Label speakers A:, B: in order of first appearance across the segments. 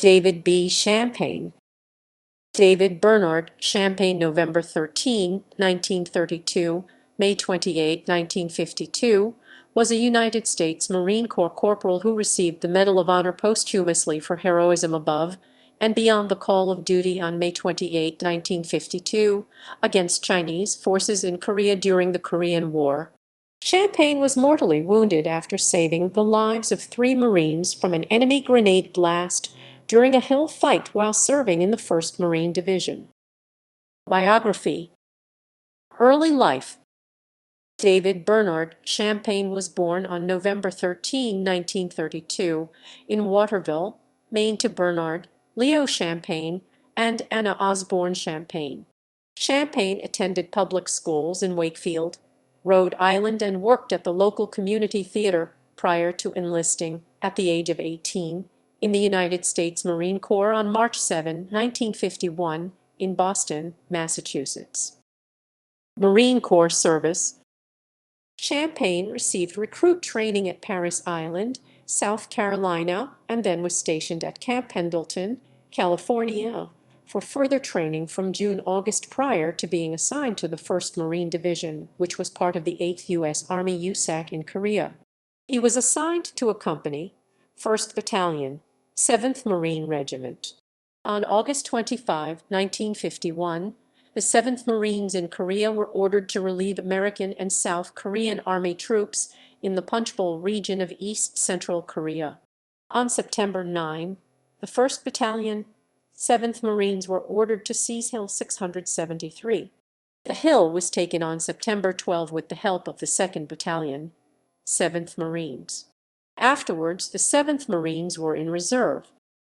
A: David B. Champagne. David Bernard Champagne, November 13, 1932, May 28, 1952, was a United States Marine Corps corporal who received the Medal of Honor posthumously for heroism above and beyond the call of duty on May 28, 1952, against Chinese forces in Korea during the Korean War. Champagne was mortally wounded after saving the lives of 3 Marines from an enemy grenade blast during a hill fight while serving in the 1st Marine Division. Biography. Early life. David Bernard Champagne was born on November 13, 1932, in Waterville, Maine, to Bernard Leo Champagne and Anna Osborne Champagne. Champagne attended public schools in Wakefield, Rhode Island, and worked at the local community theater prior to enlisting, at the age of 18, in the United States Marine Corps on March 7, 1951, in Boston, Massachusetts. Marine Corps service. Champagne received recruit training at Parris Island, South Carolina, and then was stationed at Camp Pendleton, California, for further training from June-August prior to being assigned to the 1st Marine Division, which was part of the 8th U.S. Army USAC in Korea. He was assigned to a company, 1st Battalion, 7th Marine Regiment. On August 25, 1951, the 7th Marines in Korea were ordered to relieve American and South Korean Army troops in the Punchbowl region of East Central Korea. On September 9, the 1st Battalion, 7th Marines were ordered to seize Hill 673. The hill was taken on September 12 with the help of the 2nd Battalion, 7th Marines. Afterwards, the 7th Marines were in reserve.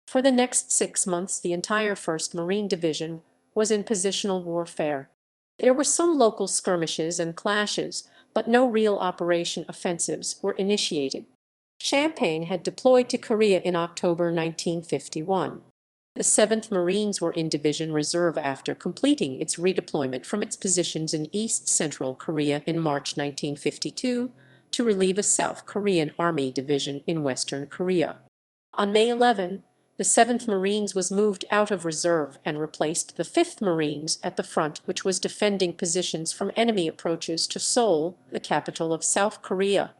A: For the next 6 months, the entire 1st Marine Division was in positional warfare. There were some local skirmishes and clashes, but no real operation offensives were initiated. Champagne had deployed to Korea in October 1951. The 7th Marines were in Division Reserve after completing its redeployment from its positions in East Central Korea in March 1952 to relieve a South Korean Army division in Western Korea. On May 11, the 7th Marines was moved out of reserve and replaced the 5th Marines at the front, which was defending positions from enemy approaches to Seoul, the capital of South Korea.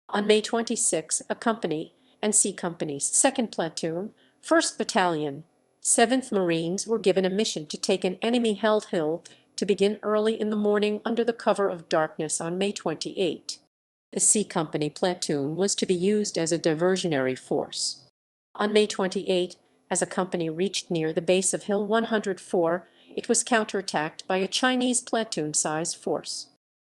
A: On May 26, a company and C Company's 2nd Platoon, 1st Battalion, 7th Marines were given a mission to take an enemy-held hill to begin early in the morning under the cover of darkness on May 28. The C Company platoon was to be used as a diversionary force. On May 28, as a company reached near the base of Hill 104, it was counterattacked by a Chinese platoon-sized force.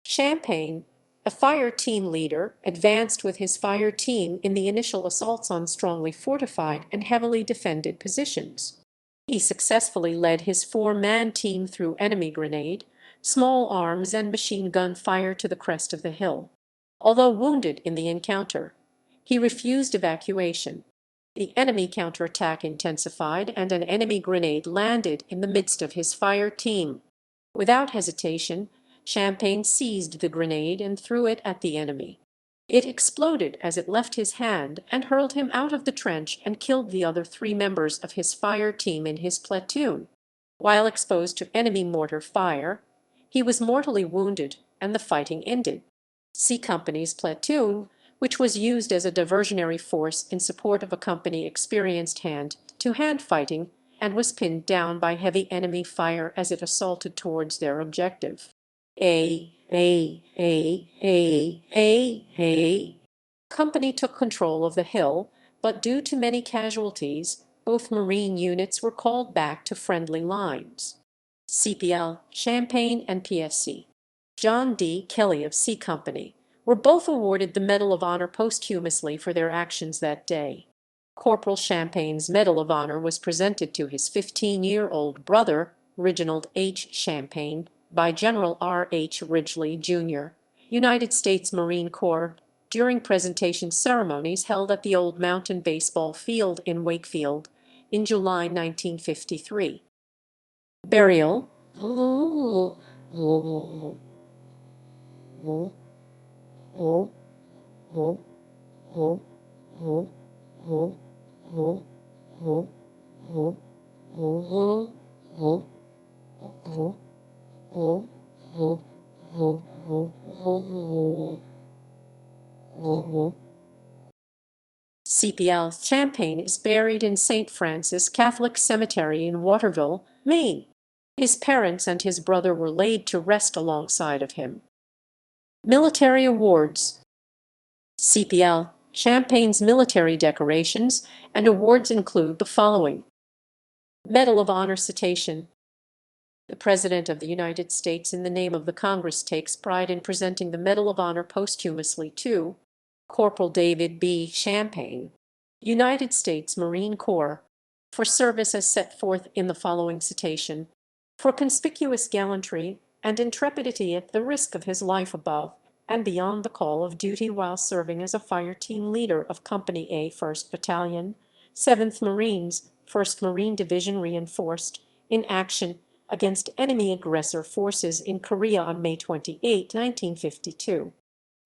A: Champagne, a fire team leader, advanced with his fire team in the initial assaults on strongly fortified and heavily defended positions. He successfully led his 4-man team through enemy grenade, small arms, and machine gun fire to the crest of the hill. Although wounded in the encounter, he refused evacuation. The enemy counterattack intensified, and an enemy grenade landed in the midst of his fire team. Without hesitation, Champagne seized the grenade and threw it at the enemy. It exploded as it left his hand and hurled him out of the trench and killed the other 3 members of his fire team in his platoon. While exposed to enemy mortar fire, he was mortally wounded, and the fighting ended. C Company's platoon, which was used as a diversionary force in support of a company experienced hand-to-hand fighting, and was pinned down by heavy enemy fire as it assaulted towards their objective. Company took control of the hill, but due to many casualties, both Marine units were called back to friendly lines. CPL, Champagne, and PSC John D. Kelly of C Company were both awarded the Medal of Honor posthumously for their actions that day. Corporal Champagne's Medal of Honor was presented to his 15-year-old brother, Reginald H. Champagne, by General R. H. Ridgely, Jr., United States Marine Corps, during presentation ceremonies held at the Old Mountain Baseball Field in Wakefield in July 1953. Burial. CPL Champagne is buried in St. Francis Catholic Cemetery in Waterville, Maine. His parents and his brother were laid to rest alongside of him. Military awards. CPL Champagne's military decorations and awards include the following: Medal of Honor citation. The President of the United States, in the name of the Congress, takes pride in presenting the Medal of Honor posthumously to Corporal David B. Champagne, United States Marine Corps, for service as set forth in the following citation: for conspicuous gallantry and intrepidity at the risk of his life above and beyond the call of duty while serving as a fire team leader of Company A, 1st Battalion, 7th Marines, 1st Marine Division reinforced, in action against enemy aggressor forces in Korea on May 28, 1952.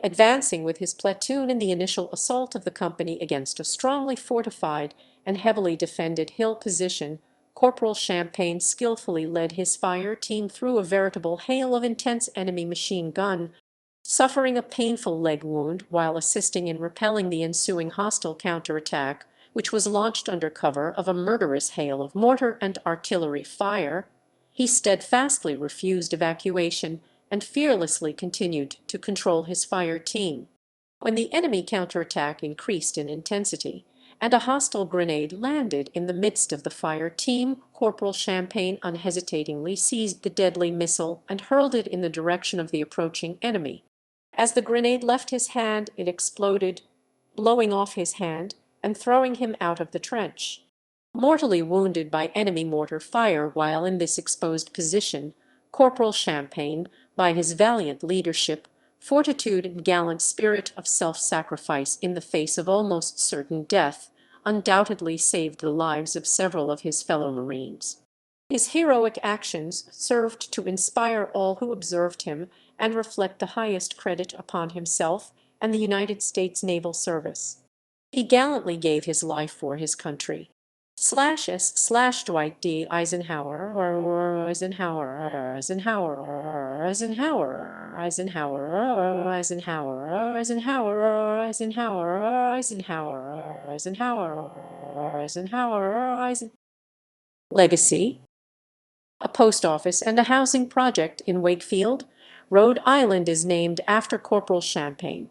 A: Advancing with his platoon in the initial assault of the company against a strongly fortified and heavily defended hill position, Corporal Champagne skillfully led his fire team through a veritable hail of intense enemy machine gun, suffering a painful leg wound while assisting in repelling the ensuing hostile counterattack, which was launched under cover of a murderous hail of mortar and artillery fire. He steadfastly refused evacuation and fearlessly continued to control his fire team. When the enemy counterattack increased in intensity and a hostile grenade landed in the midst of the fire team, Corporal Champagne unhesitatingly seized the deadly missile and hurled it in the direction of the approaching enemy. As the grenade left his hand, it exploded, blowing off his hand and throwing him out of the trench. Mortally wounded by enemy mortar fire while in this exposed position, Corporal Champagne, by his valiant leadership, fortitude, and gallant spirit of self-sacrifice in the face of almost certain death, undoubtedly saved the lives of several of his fellow Marines. His heroic actions served to inspire all who observed him and reflect the highest credit upon himself and the United States Naval Service. He gallantly gave his life for his country. /S/Dwight D. Eisenhower or Eisenhower Eisenhower Eisenhower Eisenhower Eisenhower Eisenhower Eisenhower Eisenhower Eisenhower Eisenhower Legacy. A post office and a housing project in Wakefield, Rhode Island is named after Corporal Champagne.